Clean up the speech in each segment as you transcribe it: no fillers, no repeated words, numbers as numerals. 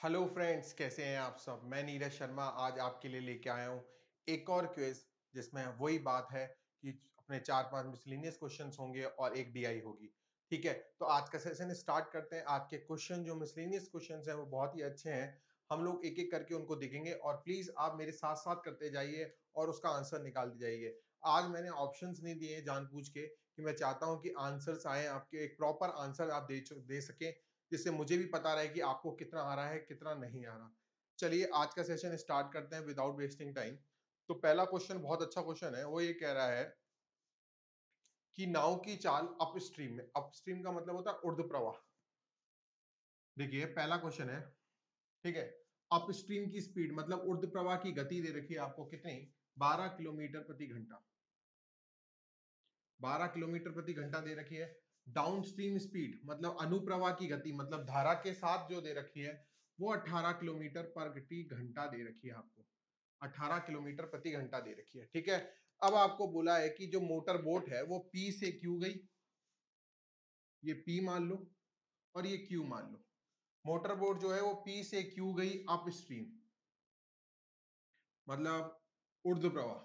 Hello friends, कैसे हैं आप सब। मैं नीरज शर्मा आज आपके लिए लेके आया हूँ एक और क्विज जिसमें वही बात है कि अपने 4-5 मिसलेनियस क्वेश्चंस होंगे और एक डीआई होगी। ठीक है, तो आज का सेशन स्टार्ट करते हैं। आज के क्वेश्चन जो मिसलेनियस क्वेश्चंस हैं वो बहुत ही अच्छे हैं। हम लोग एक एक करके उनको देखेंगे और प्लीज आप मेरे साथ साथ करते जाइए और उसका आंसर निकालते जाइए। आज मैंने ऑप्शंस नहीं दिए जानबूझ के कि मैं चाहता हूँ कि आंसर्स आए आपके, एक प्रॉपर आंसर आप दे सके जिससे मुझे भी पता रहे कि आपको कितना आ रहा है कितना नहीं आ रहा। चलिए आज का सेशन स्टार्ट करते हैं विदाउट वेस्टिंग टाइम। तो पहला क्वेश्चन बहुत अच्छा क्वेश्चन है, वो ये कह रहा है कि नाव की चाल अपस्ट्रीम में, अपस्ट्रीम का मतलब होता है ऊर्ध्व प्रवाह। देखिए पहला क्वेश्चन है, ठीक है। अपस्ट्रीम की स्पीड मतलब ऊर्ध्व प्रवाह की गति दे रखी है आपको कितनी, 12 किलोमीटर प्रति घंटा। 12 किलोमीटर प्रति घंटा दे रखी है। डाउनस्ट्रीम स्पीड मतलब अनुप्रवाह की गति मतलब धारा के साथ जो दे रखी है वो 18 किलोमीटर प्रति घंटा दे रखी है आपको। 18 किलोमीटर प्रति घंटा दे रखी है, ठीक है। अब आपको बोला है कि जो मोटर बोट है वो P से Q गई, ये P मान लो और ये Q मान लो। मोटर बोट जो है वो P से Q गई अप स्ट्रीम मतलब ऊर्ध्व प्रवाह,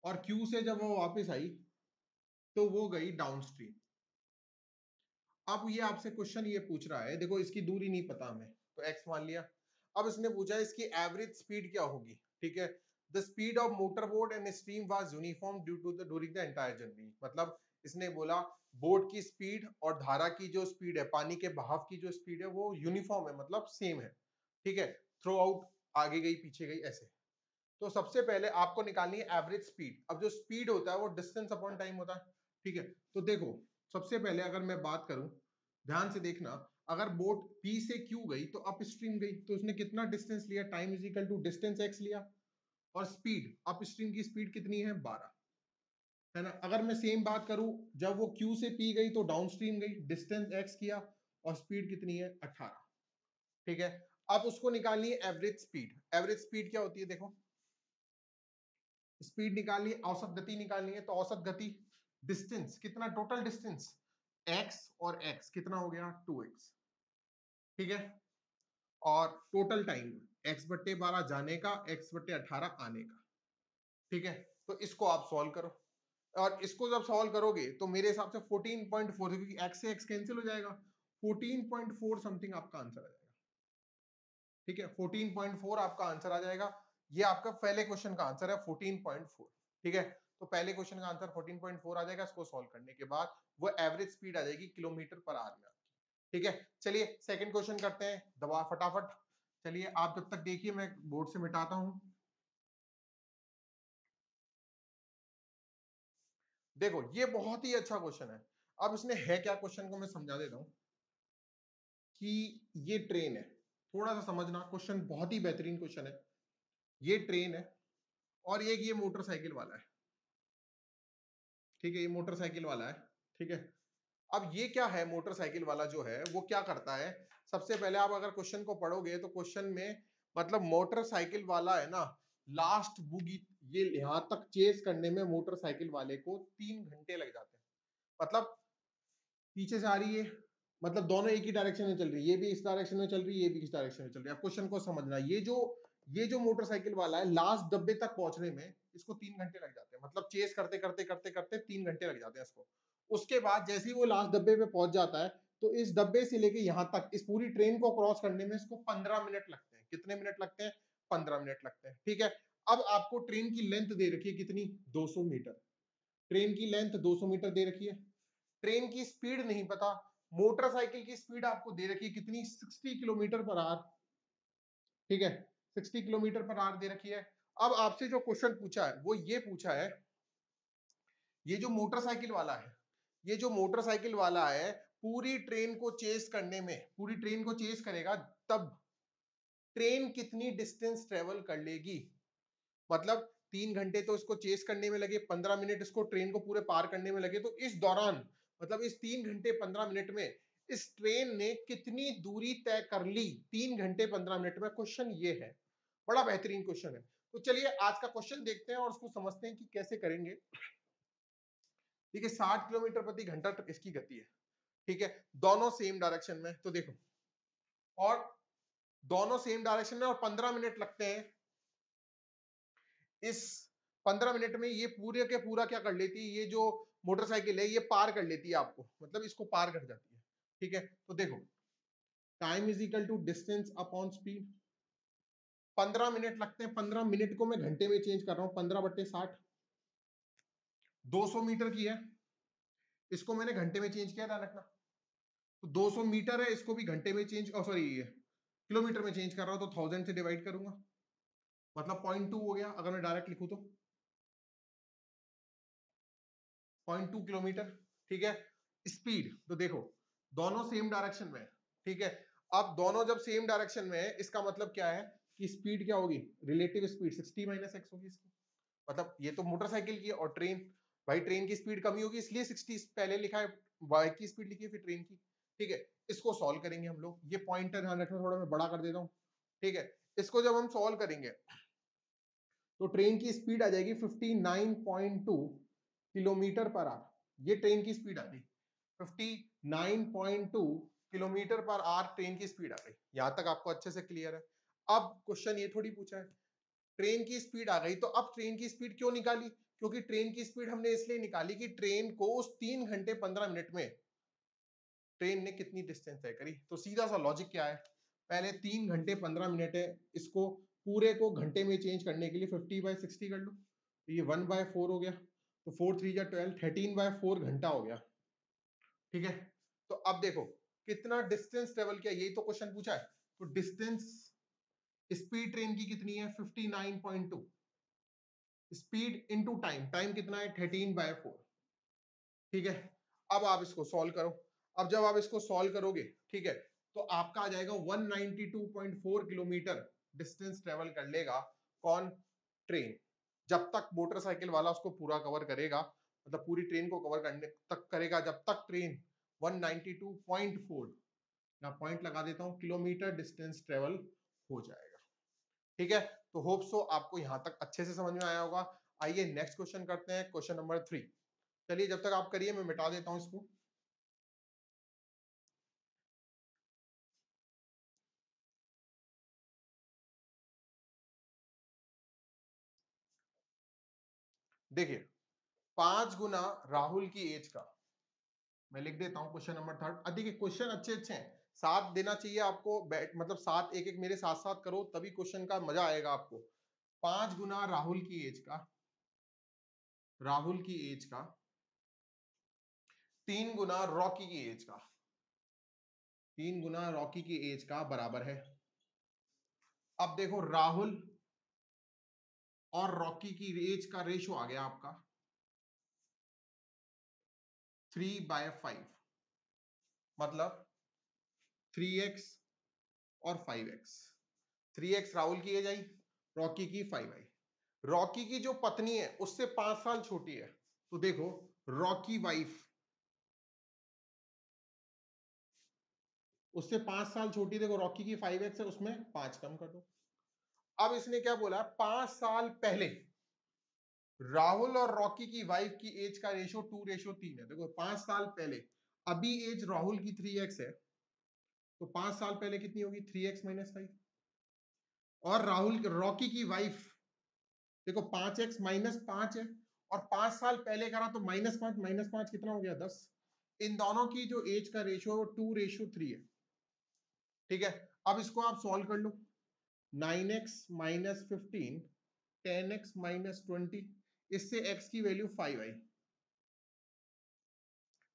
और Q से जब वो वापस आई तो वो गई डाउन स्ट्रीम। अब ये आपसे क्वेश्चन ये पूछ रहा है, देखो इसकी दूरी नहीं पता हमें तो x मान लिया। अब इसने पूछा है इसकी एवरेज स्पीड क्या होगी, ठीक है। The speed of motor boat and stream was uniform due to the during the entire journey. मतलब इसने बोला बोट की स्पीड और धारा की जो स्पीड है, पानी के बहाव की जो स्पीड है वो यूनिफॉर्म है मतलब सेम है, ठीक है। थ्रू आउट आगे गई पीछे गई ऐसे। तो सबसे पहले आपको निकालनी है एवरेज स्पीड। अब जो स्पीड होता है वो डिस्टेंस अपॉन टाइम होता है, ठीक है। तो देखो सबसे पहले अगर मैं बात करूं, ध्यान से देखना, अगर बोट P से Q गई तो अप स्ट्रीम गई तो उसने कितना डिस्टेंस लिया, time is equal to distance x लिया। और स्पीड अप स्ट्रीम की स्पीड कितनी है, 12, है ना। अगर मैं सेम बात करूं, जब वो Q से P गई तो डाउन स्ट्रीम गई, डिस्टेंस x किया और स्पीड कितनी है 18, ठीक है। अब उसको निकालनी है एवरेज स्पीड। एवरेज स्पीड क्या होती है, देखो स्पीड निकालनी है, औसत गति निकालनी है। तो औसत गति डिस्टेंस कितना, टोटल डिस्टेंस x और x कितना हो गया 2x, ठीक है। और टोटल टाइम x बट्टे 12 जाने का, x बट्टे 18 आने का, ठीक है। तो इसको आप सॉल्व करो और इसको जब सॉल्व करोगे तो मेरे हिसाब से 14.4, क्योंकि x से x कैंसिल हो जाएगा, 14.4 समथिंग आपका आंसर आ जाएगा, ठीक है। 14.4 आपका आंसर आ जाएगा। ये आपका पहले क्वेश्चन का आंसर है 14.4, ठीक है। तो पहले क्वेश्चन का आंसर 14.4 आ जाएगा। इसको सॉल्व करने के बाद वो एवरेज स्पीड आ जाएगी किलोमीटर पर आवर में आपकी, ठीक है। चलिए सेकंड क्वेश्चन करते हैं दबा फटाफट। चलिए आप जब तक देखिए मैं बोर्ड से मिटाता हूं। देखो ये बहुत ही अच्छा क्वेश्चन है। अब इसने है क्या, क्वेश्चन को मैं समझा देता हूं कि ये ट्रेन है, थोड़ा सा समझना, क्वेश्चन बहुत ही बेहतरीन क्वेश्चन है। ये ट्रेन है और एक ये मोटरसाइकिल वाला है, ठीक है। ये मोटरसाइकिल वाला है, ठीक है। अब ये क्या है, मोटरसाइकिल वाला जो है वो क्या करता है, सबसे पहले आप अगर क्वेश्चन को पढ़ोगे तो क्वेश्चन में मतलब मोटरसाइकिल वाला है ना, लास्ट बुगी, ये यहां तक चेस करने में मोटरसाइकिल वाले को 3 घंटे लग जाते हैं। मतलब पीछे से आ रही है, मतलब दोनों एक ही डायरेक्शन में चल रही है, ये भी इस डायरेक्शन में चल रही है, ये भी इस डायरेक्शन में चल रही है। अब क्वेश्चन को समझना, ये जो मोटरसाइकिल वाला है लास्ट डब्बे तक पहुंचने में इसको 3 घंटे लग जाते हैं। मतलब चेस करते करते करते करते 3 घंटे लग जाते हैं इसको। उसके बाद जैसे ही वो लास्ट डब्बे पे पहुंच जाता है तो इस डब्बे से लेके यहां तक इस पूरी ट्रेन को क्रॉस करने में इसको 15 मिनट लगते हैं। कितने मिनट लगते हैं, 15 मिनट लगते हैं, ठीक है। अब आपको ट्रेन की लेंथ दे रखी है कितनी, 200 मीटर। ट्रेन की लेंथ 200 मीटर दे रखी है, ट्रेन की स्पीड नहीं पता, मोटरसाइकिल की स्पीड आपको दे रखी है कितनी, 60 किलोमीटर पर आवर, ठीक है। 60 किलोमीटर पर आवर दे रखी है। अब आपसे जो क्वेश्चन पूछा है वो ये पूछा है, ये जो मोटरसाइकिल वाला है, ये जो मोटरसाइकिल वाला है पूरी ट्रेन को चेस करने में, पूरी ट्रेन को चेस करेगा तब ट्रेन कितनी डिस्टेंस ट्रेवल कर लेगी। मतलब 3 घंटे तो इसको चेस करने में लगे, 15 मिनट इसको ट्रेन को पूरे पार करने में लगे, तो इस दौरान मतलब इस 3 घंटे 15 मिनट में इस ट्रेन ने कितनी दूरी तय कर ली 3 घंटे 15 मिनट में, क्वेश्चन ये है। बड़ा बेहतरीन क्वेश्चन है। तो चलिए आज का क्वेश्चन देखते हैं और उसको समझते हैं कि कैसे करेंगे। ठीक है, 60 किलोमीटर प्रति घंटा तक इसकी गति है, ठीक है, दोनों सेम डायरेक्शन में। तो देखो, और दोनों सेम डायरेक्शन में और 15 मिनट लगते हैं। इस 15 मिनट में ये पूरे के पूरा क्या कर लेती है, ये जो मोटरसाइकिल है ये पार कर लेती है आपको, मतलब इसको पार कर जाती है। ठीक है, तो देखो time is equal to distance upon speed. 15 minute लगते हैं, 15 मिनट को मैं घंटे में चेंज कर रहा हूं, 15/60 200 मीटर की है, इसको मैंने घंटे में चेंज किया, ध्यान रखना। तो 200 मीटर है, इसको भी घंटे में चेंज, सॉरी किलोमीटर में चेंज कर रहा हूं, तो 1000 से डिवाइड करूंगा, मतलब 0.2 हो गया। अगर मैं डायरेक्ट लिखूं तो 0.2 किलोमीटर। ठीक है, स्पीड तो देखो दोनों सेम डायरेक्शन में है। ठीक है, अब दोनों जब सेम डायरेक्शन में है, इसका मतलब क्या है कि स्पीड क्या होगी, रिलेटिव स्पीड 60 - x होगी इसकी। मतलब ये तो मोटरसाइकिल की है और ट्रेन, भाई ट्रेन की स्पीड कमी होगी इसलिए 60 पहले लिखा है, बाइक की स्पीड लिखी है फिर ट्रेन की। ठीक है, इसको सॉल्व करेंगे हम लोग, ये पॉइंटर ध्यान रखना, थोड़ा मैं बड़ा कर देता हूँ। ठीक है, इसको जब हम सॉल्व करेंगे तो ट्रेन की स्पीड आ जाएगी 59.2 किलोमीटर पर आवर। ये ट्रेन की स्पीड आ गई 59.2 किलोमीटर पर आवर, ट्रेन की स्पीड आ गई। यहां तक आपको अच्छे से क्लियर है। अब क्वेश्चन ये थोड़ी पूछा है, ट्रेन की स्पीड आ गई तो अब ट्रेन की स्पीड क्यों निकाली, क्योंकि ट्रेन की स्पीड हमने इसलिए निकाली कि ट्रेन को उस 3 घंटे 15 मिनट में ट्रेन ने कितनी डिस्टेंस तय करी। तो सीधा सा लॉजिक क्या है, पहले 3 घंटे 15 मिनट है, इसको पूरे को घंटे में चेंज करने के लिए 50/60 कर लो, तो ये 1/4 हो गया, तो 4 3 जा 12, 13/4 घंटा हो गया। ठीक है, तो अब देखो कितना डिस्टेंस ट्रेवल किया, यही तो क्वेश्चन पूछा है। तो डिस्टेंस, स्पीड ट्रेन की कितनी है 59.2, स्पीड इनटू टाइम, टाइम कितना है 13/4। ठीक है, अब आप इसको सॉल्व करो। अब जब आप इसको सॉल्व करोगे, ठीक है, तो आपका आ जाएगा 192.4 किलोमीटर डिस्टेंस ट्रेवल कर लेगा कौन, ट्रेन। जब तक मोटरसाइकिल वाला उसको पूरा कवर करेगा, मतलब पूरी ट्रेन को कवर करने तक करेगा, जब तक ट्रेन 192.4, ना पॉइंट लगा देता हूं, किलोमीटर डिस्टेंस ट्रेवल हो जाएगा। ठीक है, तो होप सो आपको यहां तक अच्छे से समझ में आया होगा। आइए नेक्स्ट क्वेश्चन करते हैं, क्वेश्चन नंबर 3। चलिए जब तक आप करिए मैं मिटा देता हूं इसको। देखिए 5 गुना राहुल की एज का, मैं लिख देता हूं क्वेश्चन नंबर 3। देखिए क्वेश्चन अच्छे अच्छे हैं, साथ देना चाहिए आपको, मतलब साथ एक एक मेरे साथ साथ करो तभी क्वेश्चन का मजा आएगा आपको। 5 गुना राहुल की एज का, राहुल की एज का 3 गुना रॉकी की एज का, 3 गुना रॉकी की एज का बराबर है। अब देखो राहुल और रॉकी की एज का रेशो आ गया आपका 3/5, मतलब 3x और 5x। 3x राहुल की एज आई, रॉकी की 5 आई। रॉकी की जो पत्नी है उससे 5 साल छोटी है, तो देखो रॉकी वाइफ उससे 5 साल छोटी, देखो रॉकी की 5x है, उसमें 5 कम कर दो। अब इसने क्या बोला, 5 साल पहले राहुल और रॉकी की वाइफ की एज का रेशो 2:3 है। देखो 5 साल पहले, अभी एज राहुल की 3x है, तो 5 साल पहले कितनी होगी 3x - 5। और राहुल रॉकी की वाइफ देखो 5x - 5 है, और 5 साल पहले करा तो -5 - 5 कितना हो गया 10। इन दोनों की जो एज का रेशियो 2:3 है। ठीक है, अब इसको आप सॉल्व कर लो, 9x - 15, 10x - 20, इससे x की वैल्यू 5 आई,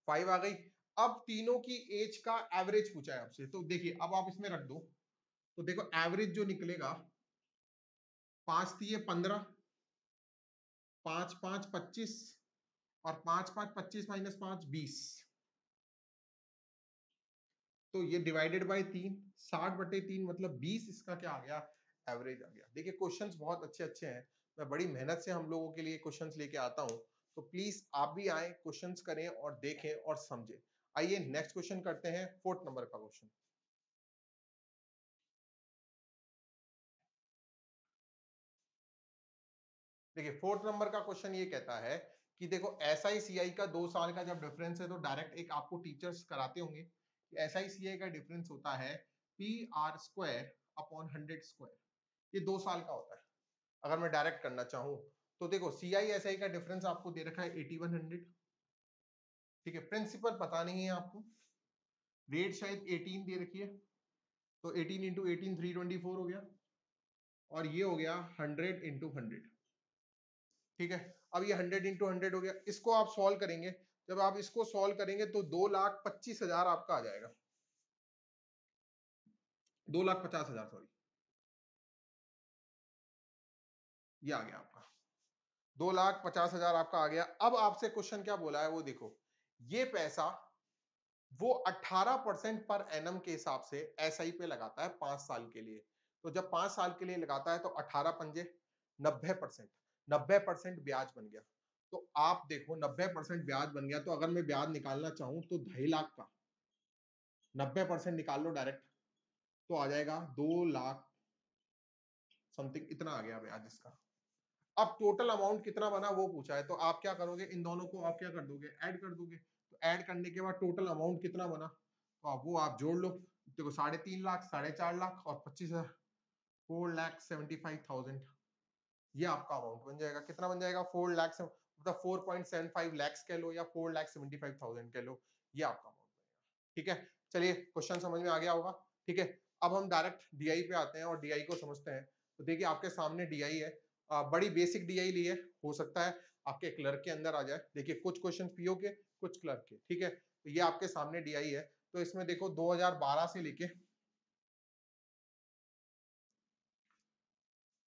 5 आ गई। अब तीनों की एज का एवरेज पूछा है आपसे, तो देखिए अब आप इसमें रख दो, तो देखो एवरेज जो निकलेगा 5 3 15, 5 5 25, और 5 5 25 - 5 20, तो ये डिवाइडेड बाय 3, 60/3 मतलब 20, इसका क्या आ गया एवरेज आ गया। देखिए क्वेश्चंस बहुत अच्छे अच्छे हैं, मैं बड़ी मेहनत से हम लोगों के लिए क्वेश्चंस लेके आता हूं, तो प्लीज आप भी आए, क्वेश्चंस करें और देखें और समझें। आइए नेक्स्ट क्वेश्चन करते हैं, 4th नंबर का क्वेश्चन। देखिए 4th नंबर का क्वेश्चन ये कहता है कि देखो SI CI का 2 साल का जब डिफरेंस है, तो डायरेक्ट एक आपको टीचर्स कराते होंगे कि SI CI का डिफरेंस होता है PR² अपॉन 100 स्क्वायर, ये 2 साल का होता है। अगर मैं डायरेक्ट करना चाहूं तो देखो CISI का डिफरेंस आपको दे रखा है 8100, ठीक है। प्रिंसिपल पता नहीं है आपको, रेट शायद 18 दे रखी है, तो 18 इंटू 18 324 हो गया, और ये हो गया 100 इंटू 100, ठीक है। अब ये 100 इंटू 100 हो गया, इसको आप सॉल्व करेंगे, जब आप इसको सॉल्व करेंगे तो 2,25,000 आपका आ जाएगा, 2,50,000 सॉरी, ये आ गया आपका 2,50,000 आपका आ गया। अब आपसे क्वेश्चन क्या बोला है वो देखो, ये पैसा वो 18% पर एनम के हिसाब से SI पे लगाता है 5 साल के लिए। तो जब 5 साल के लिए लगाता है तो 18 पंजे 90%, 90% ब्याज बन गया। तो आप देखो 90% ब्याज बन गया, तो अगर मैं ब्याज निकालना चाहूं तो 2.5 लाख का 90% निकाल लो डायरेक्ट, तो आ जाएगा 2 लाख समथिंग, इतना आ गया ब्याज इसका। अब टोटल अमाउंट कितना बना वो पूछा है, तो आप क्या करोगे, इन दोनों को आप क्या कर दोगे, ऐड कर दोगे। तो ऐड करने के बाद टोटल अमाउंट कितना बना, तो आप वो आप जोड़ लो। देखो 3.5 लाख, 4.5 लाख और 25,000, 4,75,000, ये आपका अमाउंट बन जाएगा। कितना बन जाएगा, 4 लाख, मतलब 4.75 लैक्स कह लो या 4,75,000 कह लो, ये आपका अमाउंट बनेगा, ठीक है। चलिए क्वेश्चन समझ में आ गया होगा, ठीक है। अब हम डायरेक्ट DI पे आते हैं और DI को समझते हैं। तो देखिए आपके सामने DI है, बड़ी बेसिक DI ली है, हो सकता है आपके क्लर्क के अंदर आ जाए। देखिए कुछ क्वेश्चन पीओ के, कुछ क्लर्क के, ठीक है। तो ये आपके सामने DI है, तो इसमें देखो 2012 से लेके,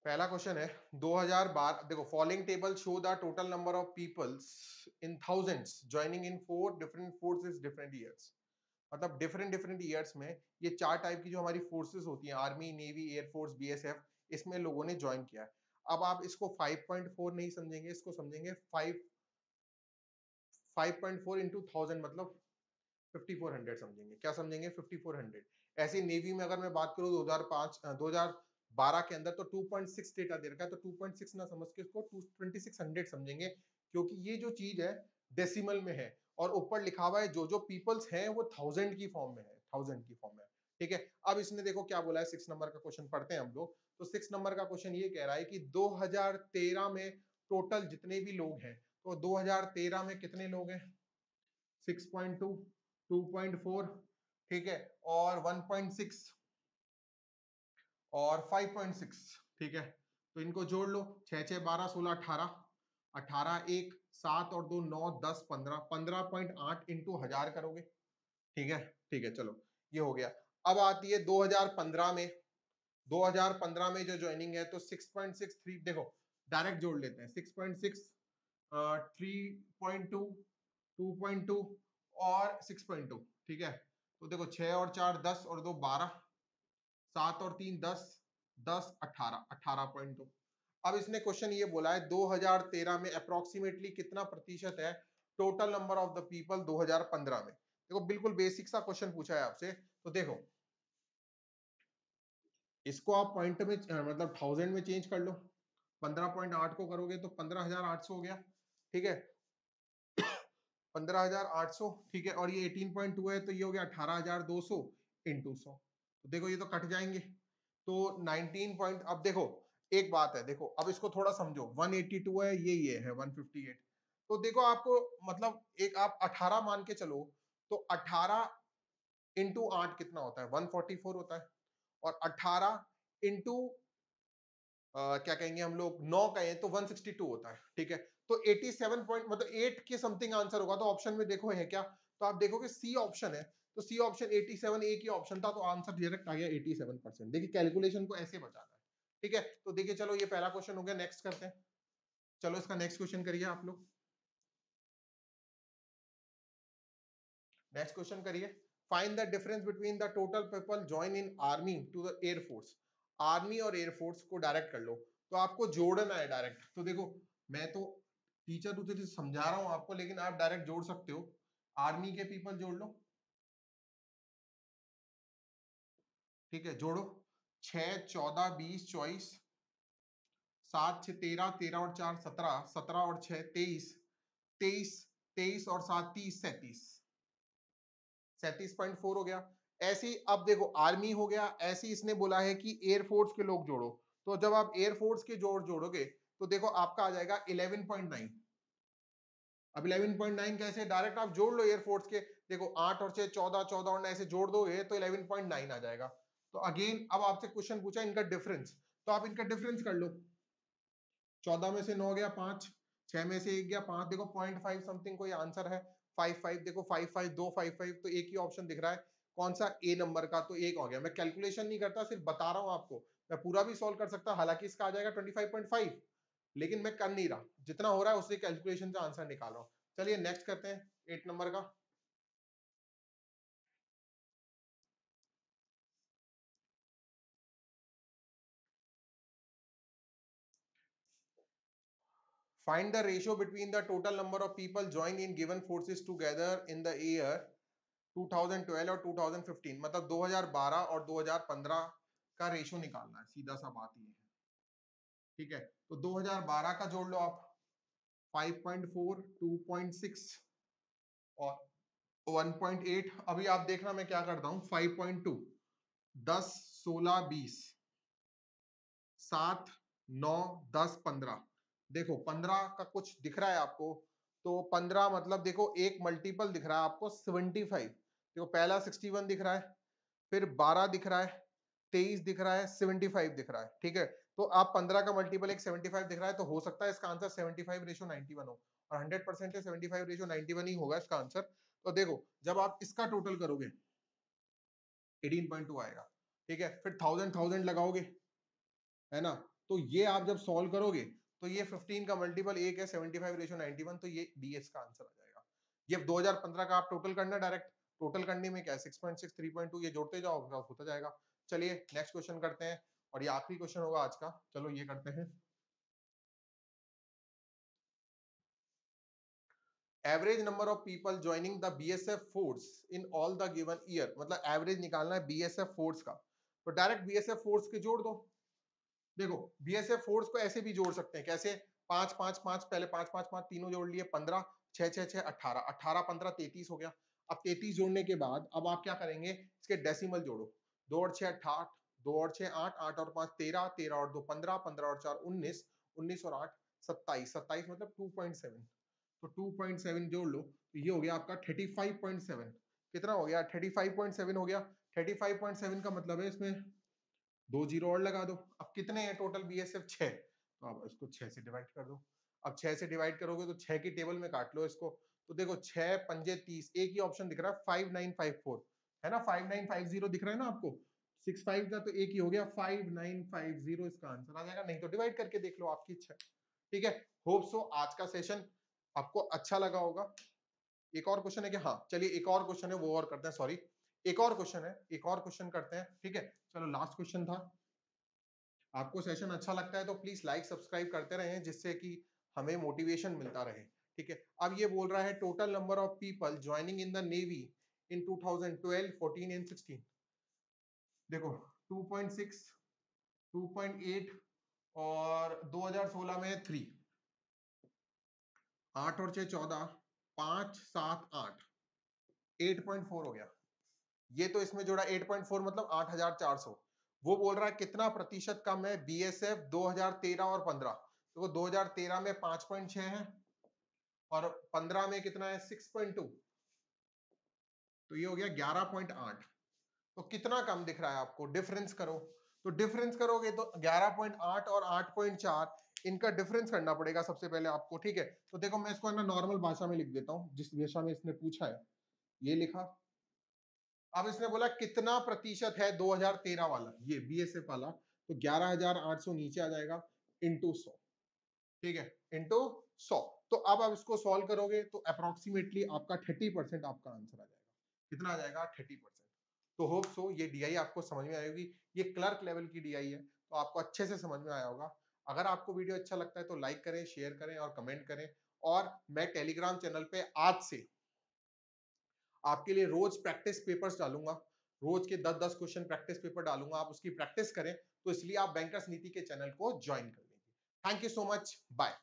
पहला क्वेश्चन है 2012, देखो following table show the total number of peoples in thousands joining in 4 different forces different years. मतलब डिफरेंट डिफरेंट ईयर्स में ये 4 टाइप की जो हमारी फोर्सेस होती हैं, आर्मी, नेवी, एयरफोर्स, BSF, इसमें लोगों ने ज्वाइन किया है। अब आप इसको 5.4 नहीं समझेंगे, इसको समझेंगे 5.4 इंटू 1000, मतलब 5400 समझेंगे। क्या समझेंगे, 5400। ऐसे नेवी में अगर मैं बात करूं 2012 के अंदर, तो 2.6 डेटा दे रखा है, तो 2.6 ना समझ के इसको 2600 समझेंगे, क्योंकि ये जो चीज है डेसिमल में है, और ऊपर लिखा हुआ है जो जो पीपल्स हैं वो 1000 की फॉर्म में है, 1000 की फॉर्म में, ठीक है। अब इसने देखो क्या बोला है, 6 नंबर का क्वेश्चन पढ़ते हैं हम लोग। तो 6 नंबर का क्वेश्चन ये कह रहा है कि 2013 में टोटल जितने भी लोग हैं, तो 2013 में कितने लोग हैं, 6.2, 2.4, ठीक है, और 1.6 और 5.6, ठीक है। तो इनको जोड़ लो, 6 6 12 16 18, 18 1 7 और 2 9 10 15, 15.8 इंटू 1000 करोगे, ठीक है, ठीक है। चलो ये हो गया। अब आती है 2015 में, 2015 में जो ज्वाइनिंग है, तो 6.63, देखो डायरेक्ट जोड़ लेते हैं, 6.6, 3.2, 2.2 और 6.2, ठीक है। तो देखो 6 और 4 10 और 2 12, 7 और 3 10, 10 18, 18.2। अब इसने क्वेश्चन ये बोला है 2013 में अप्रोक्सीमेटली कितना प्रतिशत है total number of the people 2015 में। देखो बिल्कुल बेसिक सा क्वेश्चन पूछा है आपसे, तो देखो इसको आप पॉइंट में मतलब 1000 में चेंज कर लो, 15.8 को करोगे तो 15,800 हो गया, ठीक है, 15,800, ठीक है। और ये 18.2 है, तो ये हो गया 18,200 इंटू 100। तो देखो ये तो कट जाएंगे, तो 19 पॉइंट। अब देखो एक बात है, देखो अब इसको थोड़ा समझो, 182 है, ये है 158। तो देखो आपको मतलब एक आप 18 मान के चलो, तो 18 इंटू 8 कितना होता है, 144 होता है, और 18 इंटू क्या कहेंगे हम लोग 9 कहें तो 162 होता है, ठीक है। तो 87 पॉइंट मतलब 8 के समथिंग आंसर होगा। तो ऑप्शन में देखो है क्या, तो आप देखोगे सी ऑप्शन है, तो सी ऑप्शन 87 एक ही ऑप्शन था, तो आंसर डायरेक्ट आ गया 87%। देखिए कैलकुलेशन को ऐसे बचाना है, ठीक है। तो देखिए चलो ये पहला क्वेश्चन हो गया, नेक्स्ट करते हैं। चलो इसका नेक्स्ट क्वेश्चन करिए आप लोग, नेक्स्ट क्वेश्चन करिए। Find the difference between the total people join in army to the air force. Army और एयरफोर्स को डायरेक्ट कर लो, तो आपको जोड़ना है डायरेक्ट। तो देखो मैं तो टीचर टू टीचर समझा रहा हूं आपको, लेकिन आप डायरेक्ट जोड़ सकते हो। आर्मी के पीपल जोड़ लो, ठीक है, जोड़ो। 6 14 20 24, 7 6 13, 13 और 4 17, 17 और 6 23, 23 23 और 7 30, 37, 37.4 हो गया। ऐसी अब देखो आर्मी हो गया, ऐसी इसने बोला है कि एयरफोर्स के लोग जोड़ो, तो जब आप एयरफोर्स के जोड़ोगे तो देखो आपका आ जाएगा 11.9। अब 11.9 कैसे, डायरेक्ट आप जोड़ लो एयरफोर्स के, देखो 8 और 6 14, 14 और 9 ऐसे जोड़ दोगे तो 11.9 आ जाएगा। तो अगेन अब आपसे क्वेश्चन पूछा इनका डिफरेंस, तो आप इनका डिफरेंस कर लो। 14 में से 9 गया 5, 6 में से 1 गया 5, देखो 0.5 समथिंग कोई आंसर है। 5 देखो 5 2 5 तो एक ही ऑप्शन दिख रहा है, कौन सा, ए नंबर का, तो एक हो गया। मैं कैलकुलेशन नहीं करता, सिर्फ बता रहा हूं आपको, मैं पूरा भी सॉल्व कर सकता, हालांकि इसका आ जाएगा 25.5, लेकिन मैं कर नहीं रहा, जितना हो रहा है उससे कैलकुलेशन से आंसर निकाल रहा हूं। चलिए नेक्स्ट करते हैं 8 नंबर का। Find the ratio between the total number of people joined in given forces together in the year 2012 और 2015, मतलब 2012 और 2015 का रेशियो निकालना है, सीधा सा बात ये है। ठीक है, तो 2012 का जोड़ लो आप, 5.4, 2.6 और 1.8। अभी आप देखना मैं क्या करता हूं, 5.2 10 16 20 7 9 10 15, देखो 15 का कुछ दिख रहा है आपको, तो 15 मतलब देखो एक मल्टीपल दिख रहा है आपको 75, देखो पहला 61 दिख रहा है, फिर 12 दिख रहा है, 23 दिख रहा है, 75 दिख रहा है। ठीक है, तो आप 15 का मल्टीपल एक 75 दिख रहा है, तो हो सकता है इसका आंसर 75:91 हो, और 100% है 75:91 ही होगा इसका आंसर। तो देखो जब आप इसका टोटल करोगे 18.2 आएगा। ठीक है, फिर 1000 लगाओगे, है ना, तो ये आप जब सॉल्व करोगे तो ये 15 का मल्टीपल एक है 75:91, तो ये डीएस का आंसर आ जाएगा। ये 2015 का आप टोटल करना, डायरेक्ट टोटल करने में क्या है 6.6 3.2, ये जोड़ते जाओ होता जाएगा। चलिए नेक्स्ट क्वेश्चन करते हैं, और ये आखिरी क्वेश्चन होगा आज का, चलो ये करते हैं। Average number of people joining the BSF force in all the given year, मतलब एवरेज निकालना है बीएसएफ फोर्स का, तो डायरेक्ट बीएसएफ फोर्स के जोड़ दो। देखो बीएसएफ फोर्स को ऐसे भी जोड़ सकते हैं, कैसे, 5 5 5, पहले 5 5 5 तीनों जोड़ लिए, 15 6 6 6 18 18 15 33 हो गया। अब 33 जोड़ने के बाद अब आप क्या करेंगे, इसके डेसिमल जोड़ो, 2 और 6 8, 2 और 6 8, 8 और 5 13, 13 और 2 15, 15 और 4 19, 19 और 8 27, 27 मतलब 2.7, तो 2.7 जोड़ लो, तो ये हो गया आपका 35.7। कितना हो गया, 35.7 हो गया। 35.7 का मतलब है इसमें 2 जीरो और लगा दो। अब कितने हैं टोटल बीएसएफ, 6, तो अब इसको 6 से डिवाइड कर दो। अब 6 से डिवाइड करोगे तो 6 की टेबल में काट लो इसको, तो देखो 6 पंजे 30, एक ही ऑप्शन दिख रहा है 5954, है ना, 5950 दिख रहा है ना आपको, 65 का तो एक ही हो गया 5950, इसका आंसर आ जाएगा, नहीं तो डिवाइड करके देख लो, आपकी इच्छा। ठीक है, होप सो आज का सेशन आपको अच्छा लगा होगा। एक और क्वेश्चन है कि, हाँ चलिए एक और क्वेश्चन है वो और करते हैं, सॉरी एक और क्वेश्चन है, एक और क्वेश्चन करते हैं। ठीक है, चलो लास्ट क्वेश्चन था। आपको सेशन अच्छा लगता है तो प्लीज लाइक सब्सक्राइब करते रहें, जिससे कि हमें मोटिवेशन मिलता रहे। ठीक है, अब ये बोल रहा है total number of people joining in the navy in 2012 14 and 16, देखो 2.6 2.8 और 2016 में 3, 8 और 6 14, 5 7 8, 8.4 हो गया। ये तो इसमें जोड़ा 8.4 मतलब 8400। वो बोल रहा है कितना प्रतिशत कम है बीएसएफ 2013 और 15, तो 2013 में 5.6 है और 15 में कितना है 6.2, तो ये हो गया 11.8। तो कितना कम दिख रहा है आपको, डिफरेंस करो, तो डिफरेंस करोगे तो 11.8 और 8.4, इनका डिफरेंस करना पड़ेगा सबसे पहले आपको। ठीक है, तो देखो मैं इसको ना नॉर्मल भाषा में लिख देता हूं, जिस भाषा में इसने पूछा है, ये लिखा। अब इसने बोला कितना प्रतिशत है 2013 वाला, ये बीएसएफ वाला, तो 11,800 नीचे आ जाएगा इंटू 100। ठीक है, इंटू 100, तो अब आप इसको सॉल्व करोगे तो अप्रोक्सीमेटली आपका 30% आपका आंसर आ जाएगा। कितना आ जाएगा, 30%। तो होप सो ये डीआई आपको समझ में आएगी, ये क्लर्क लेवल की डीआई है, तो आपको अच्छे से समझ में आया होगा। अगर आपको वीडियो अच्छा लगता है तो लाइक करें, शेयर करें और कमेंट करें। और मैं टेलीग्राम चैनल पे आज से आपके लिए रोज प्रैक्टिस पेपर्स डालूंगा, रोज के 10-10 क्वेश्चन प्रैक्टिस पेपर डालूंगा, आप उसकी प्रैक्टिस करें, तो इसलिए आप बैंकर्स नीति के चैनल को ज्वाइन कर लीजिए। Thank you so much, bye.